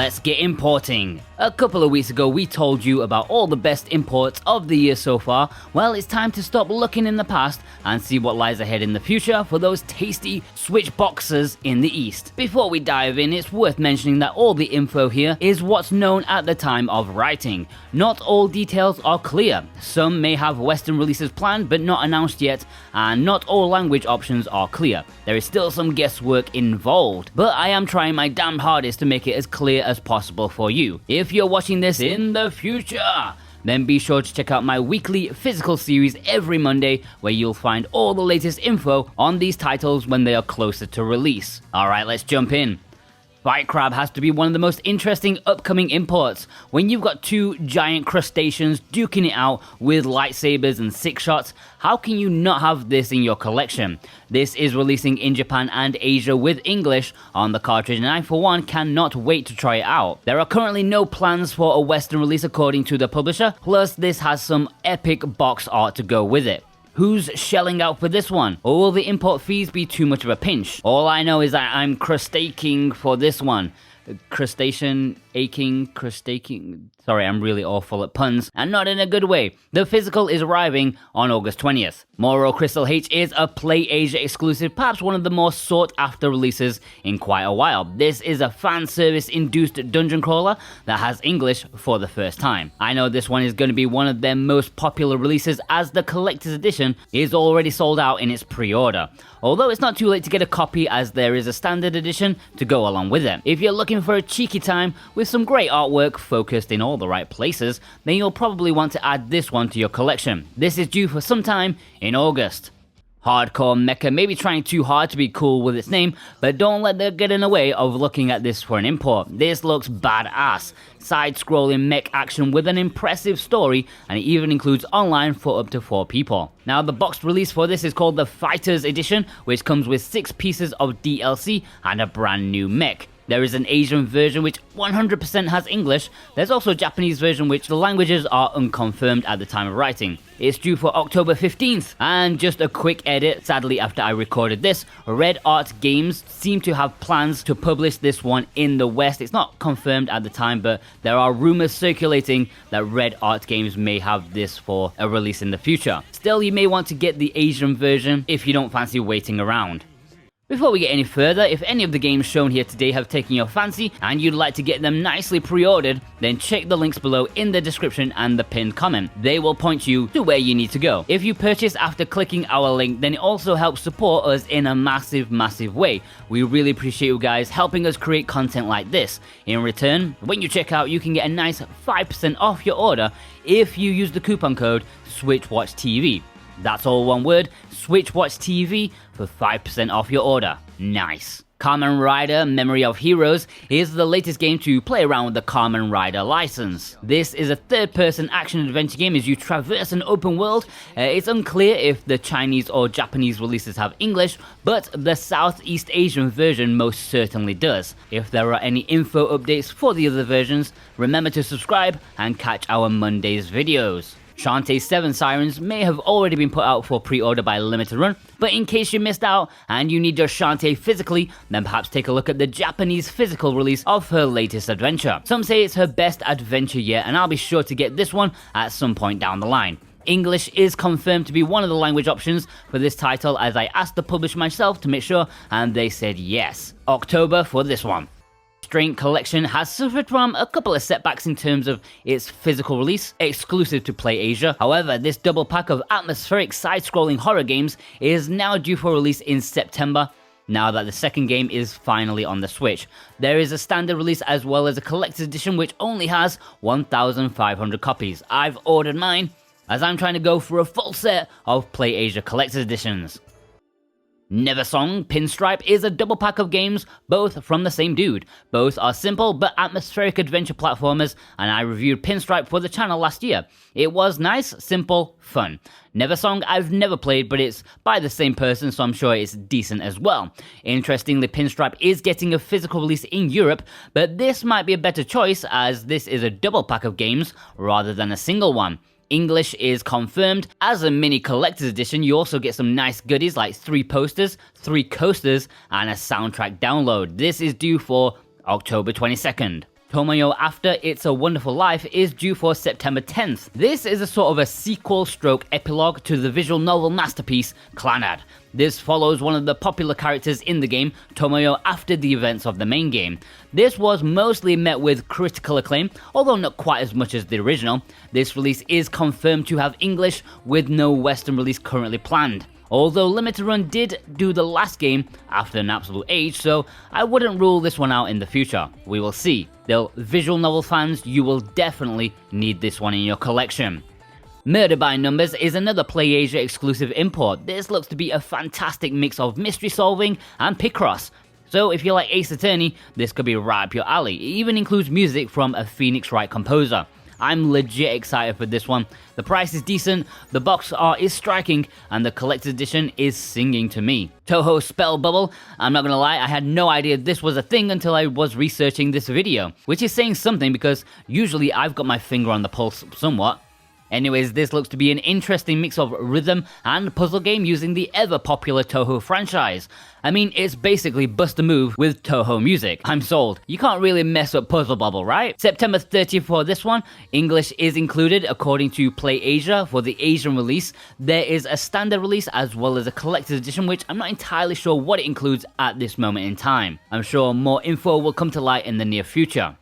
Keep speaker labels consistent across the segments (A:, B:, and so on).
A: let's get importing. A couple of weeks ago we told you about all the best imports of the year so far. Well, it's time to stop looking in the past and see what lies ahead in the future for those tasty Switch boxers in the East. Before we dive in, it's worth mentioning that all the info here is what's known at the time of writing. Not all details are clear. Some may have Western releases planned but not announced yet, and not all language options are clear. There is still some guesswork involved, but I am trying my damned hardest to make it as clear as possible for you. If you're watching this in the future, then be sure to check out my weekly physical series every Monday, where you'll find all the latest info on these titles when they are closer to release. Alright, let's jump in. Fight Crab has to be one of the most interesting upcoming imports. When you've got two giant crustaceans duking it out with lightsabers and six shots, how can you not have this in your collection? This is releasing in Japan and Asia with English on the cartridge, and I for one cannot wait to try it out. There are currently no plans for a Western release according to the publisher, plus this has some epic box art to go with it. Who's shelling out for this one? Or will the import fees be too much of a pinch? All I know is that I'm crustaking for this one. Crustacean, aching, crustaking. Sorry, I'm really awful at puns, and not in a good way. The physical is arriving on August 20th. Moero Crystal H is a Play Asia exclusive, perhaps one of the more sought after releases in quite a while. This is a fan service induced dungeon crawler that has English for the first time. I know this one is going to be one of their most popular releases, as the collector's edition is already sold out in its pre-order. Although it's not too late to get a copy, as there is a standard edition to go along with it. If you're looking for a cheeky time with some great artwork focused in all the right places, then you'll probably want to add this one to your collection. This is due for some time in August. Hardcore Mecha may be trying too hard to be cool with its name, but don't let that get in the way of looking at this for an import. This looks badass. Side-scrolling mech action with an impressive story, and it even includes online for up to 4 people. Now, the boxed release for this is called the Fighters Edition, which comes with 6 pieces of DLC and a brand new mech. There is an Asian version which 100% has English. There's also a Japanese version which the languages are unconfirmed at the time of writing. It's due for October 15th. And just a quick edit, sadly after I recorded this, Red Art Games seem to have plans to publish this one in the West. It's not confirmed at the time, but there are rumors circulating that Red Art Games may have this for a release in the future. Still, you may want to get the Asian version if you don't fancy waiting around. Before we get any further, if any of the games shown here today have taken your fancy and you'd like to get them nicely pre-ordered, then check the links below in the description and the pinned comment. They will point you to where you need to go. If you purchase after clicking our link, then it also helps support us in a massive way. We really appreciate you guys helping us create content like this. In return, when you check out, you can get a nice 5% off your order if you use the coupon code SwitchWatchTV. That's all one word, SwitchWatchTV, for 5% off your order. Nice. Kamen Rider Memory of Heroes is the latest game to play around with the Kamen Rider license. This is a third-person action-adventure game as you traverse an open world. It's unclear if the Chinese or Japanese releases have English, but the Southeast Asian version most certainly does. If there are any info updates for the other versions, remember to subscribe and catch our Monday's videos. Shantae 7 Sirens may have already been put out for pre-order by Limited Run, but in case you missed out and you need your Shantae physically, then perhaps take a look at the Japanese physical release of her latest adventure. Some say it's her best adventure yet, and I'll be sure to get this one at some point down the line. English is confirmed to be one of the language options for this title, as I asked the publisher myself to make sure, and they said yes. October for this one. Distraint Collection has suffered from a couple of setbacks in terms of its physical release, exclusive to Play Asia. However, this double pack of atmospheric side-scrolling horror games is now due for release in September, now that the second game is finally on the Switch. There is a standard release as well as a collector's edition which only has 1,500 copies. I've ordered mine, as I'm trying to go for a full set of Play Asia collector's editions. Neversong Pinstripe is a double pack of games, both from the same dude. Both are simple but atmospheric adventure platformers, and I reviewed Pinstripe for the channel last year. It was nice, simple, fun. Neversong I've never played, but it's by the same person, so I'm sure it's decent as well. Interestingly, Pinstripe is getting a physical release in Europe, but this might be a better choice as this is a double pack of games rather than a single one. English is confirmed. As a mini collector's edition, you also get some nice goodies like 3 posters, 3 coasters, and a soundtrack download. This is due for October 22nd. TOMOYO After It's a Wonderful Life is due for September 10th. This is a sort of a sequel stroke epilogue to the visual novel masterpiece Clannad. This follows one of the popular characters in the game, Tomoyo, after the events of the main game. This was mostly met with critical acclaim, although not quite as much as the original. This release is confirmed to have English, with no Western release currently planned. Although Limited Run did do the last game after an absolute age, so I wouldn't rule this one out in the future. We will see. Though visual novel fans, you will definitely need this one in your collection. Murder by Numbers is another PlayAsia exclusive import. This looks to be a fantastic mix of mystery solving and Picross. So if you like Ace Attorney, this could be right up your alley. It even includes music from a Phoenix Wright composer. I'm legit excited for this one. The price is decent, the box art is striking, and the collector's edition is singing to me. Touhou Spell Bubble, I'm not gonna lie, I had no idea this was a thing until I was researching this video, which is saying something because usually I've got my finger on the pulse somewhat. Anyways, this looks to be an interesting mix of rhythm and puzzle game using the ever-popular Touhou franchise. I mean, it's basically Bust a Move with Touhou music. I'm sold. You can't really mess up Puzzle Bubble, right? September 30th for this one. English is included according to PlayAsia for the Asian release. There is a standard release as well as a collector's edition, which I'm not entirely sure what it includes at this moment in time. I'm sure more info will come to light in the near future.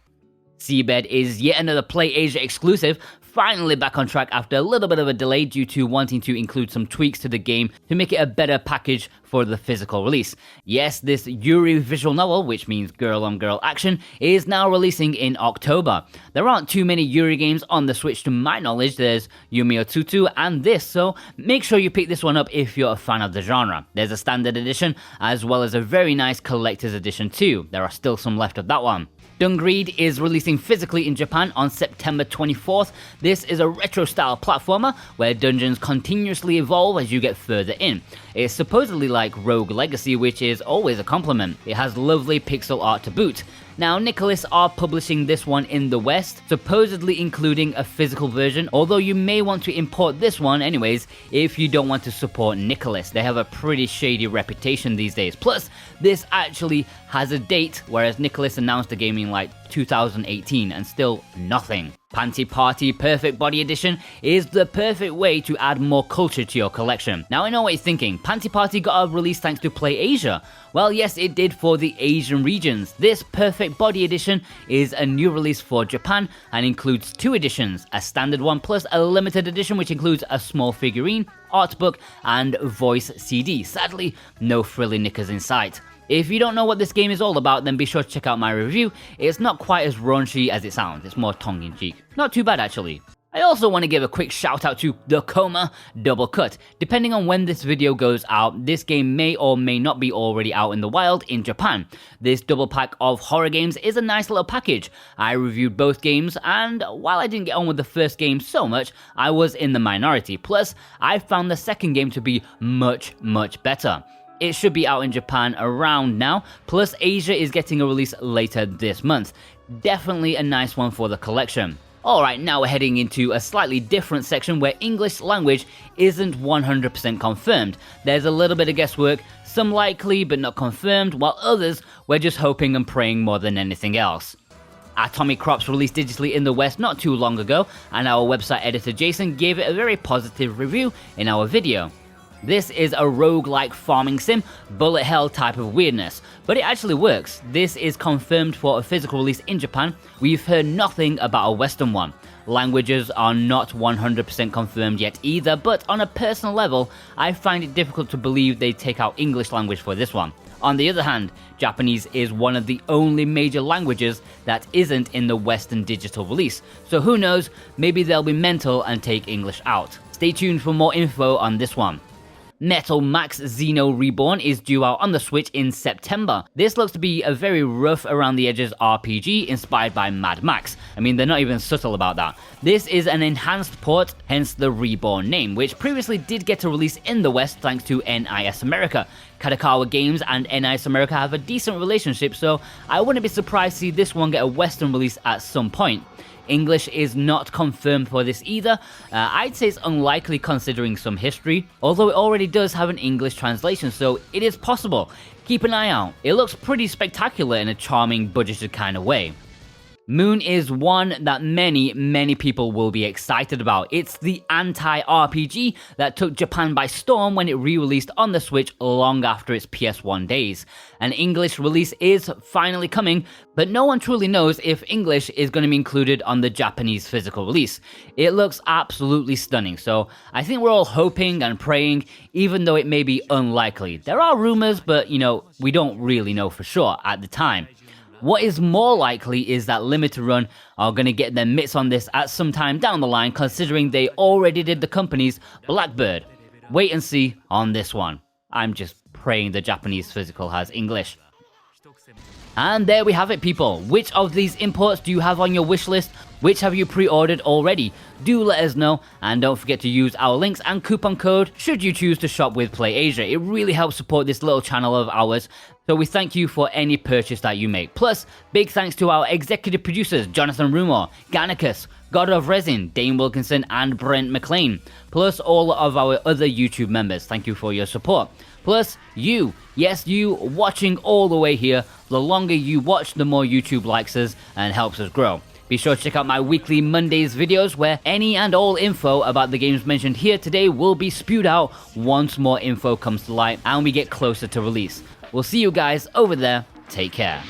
A: SeaBed is yet another PlayAsia exclusive, finally back on track after a little bit of a delay due to wanting to include some tweaks to the game to make it a better package for the physical release. Yes, this Yuri visual novel, which means girl on girl action, is now releasing in October. There aren't too many Yuri games on the Switch to my knowledge. There's Yumi Otutu and this, so make sure you pick this one up if you're a fan of the genre. There's a standard edition as well as a very nice collector's edition too. There are still some left of that one. Dungreed is releasing physically in Japan on September 24th. This is a retro-style platformer where dungeons continuously evolve as you get further in. It's supposedly like Rogue Legacy, which is always a compliment. It has lovely pixel art to boot. Now, Nicholas are publishing this one in the West, supposedly including a physical version, although you may want to import this one anyways if you don't want to support Nicholas. They have a pretty shady reputation these days. Plus, this actually has a date, whereas Nicholas announced the game in like 2018 and still nothing. Panty Party Perfect Body Edition is the perfect way to add more culture to your collection. Now I know what you're thinking, Panty Party got a release thanks to PlayAsia. Well yes, it did for the Asian regions. This Perfect Body Edition is a new release for Japan and includes two editions, a standard one plus a limited edition which includes a small figurine, art book and voice CD. Sadly, no frilly knickers in sight. If you don't know what this game is all about, then be sure to check out my review. It's not quite as raunchy as it sounds, it's more tongue-in-cheek. Not too bad actually. I also want to give a quick shout out to the Coma Double Cut. Depending on when this video goes out, this game may or may not be already out in the wild in Japan. This double pack of horror games is a nice little package. I reviewed both games, and while I didn't get on with the first game so much, I was in the minority. Plus, I found the second game to be much better. It should be out in Japan around now, plus Asia is getting a release later this month. Definitely a nice one for the collection. Alright, now we're heading into a slightly different section where English language isn't 100% confirmed. There's a little bit of guesswork, some likely but not confirmed, while others we're just hoping and praying more than anything else. Atomicrops released digitally in the West not too long ago, and our website editor Jason gave it a very positive review in our video. This is a roguelike farming sim, bullet hell type of weirdness, but it actually works. This is confirmed for a physical release in Japan. We've heard nothing about a Western one. Languages are not 100% confirmed yet either, but on a personal level, I find it difficult to believe they take out English language for this one. On the other hand, Japanese is one of the only major languages that isn't in the Western digital release, so who knows, maybe they'll be mental and take English out. Stay tuned for more info on this one. Metal Max Xeno Reborn is due out on the Switch in September. This looks to be a very rough around the edges RPG inspired by Mad Max. I mean, they're not even subtle about that. This is an enhanced port, hence the Reborn name, which previously did get a release in the West thanks to NIS America. Kadokawa Games and NIS America have a decent relationship, so I wouldn't be surprised to see this one get a Western release at some point. English is not confirmed for this either. I'd say it's unlikely considering some history, although it already does have an English translation, so it is possible. Keep an eye out. It looks pretty spectacular in a charming, budgeted kind of way. Moon is one that many people will be excited about. It's the anti-RPG that took Japan by storm when it re-released on the Switch long after its PS1 days. An English release is finally coming, but no one truly knows if English is going to be included on the Japanese physical release. It looks absolutely stunning, so I think we're all hoping and praying, even though it may be unlikely. There are rumors, but we don't really know for sure at the time. What is more likely is that Limited Run are going to get their mitts on this at some time down the line, considering they already did the company's Blackbird. Wait and see on this one. I'm just praying the Japanese physical has English. And there we have it, people. Which of these imports do you have on your wish list? Which have you pre-ordered already? Do let us know, and don't forget to use our links and coupon code should you choose to shop with PlayAsia. It really helps support this little channel of ours, so we thank you for any purchase that you make. Plus, big thanks to our executive producers Jonathan Rumor, Gannicus, God of Resin, Dane Wilkinson, and Brent McLean. Plus all of our other YouTube members. Thank you for your support. Plus you, yes you, watching all the way here. The longer you watch, the more YouTube likes us and helps us grow. Be sure to check out my weekly Mondays videos where any and all info about the games mentioned here today will be spewed out once more info comes to light and we get closer to release. We'll see you guys over there. Take care.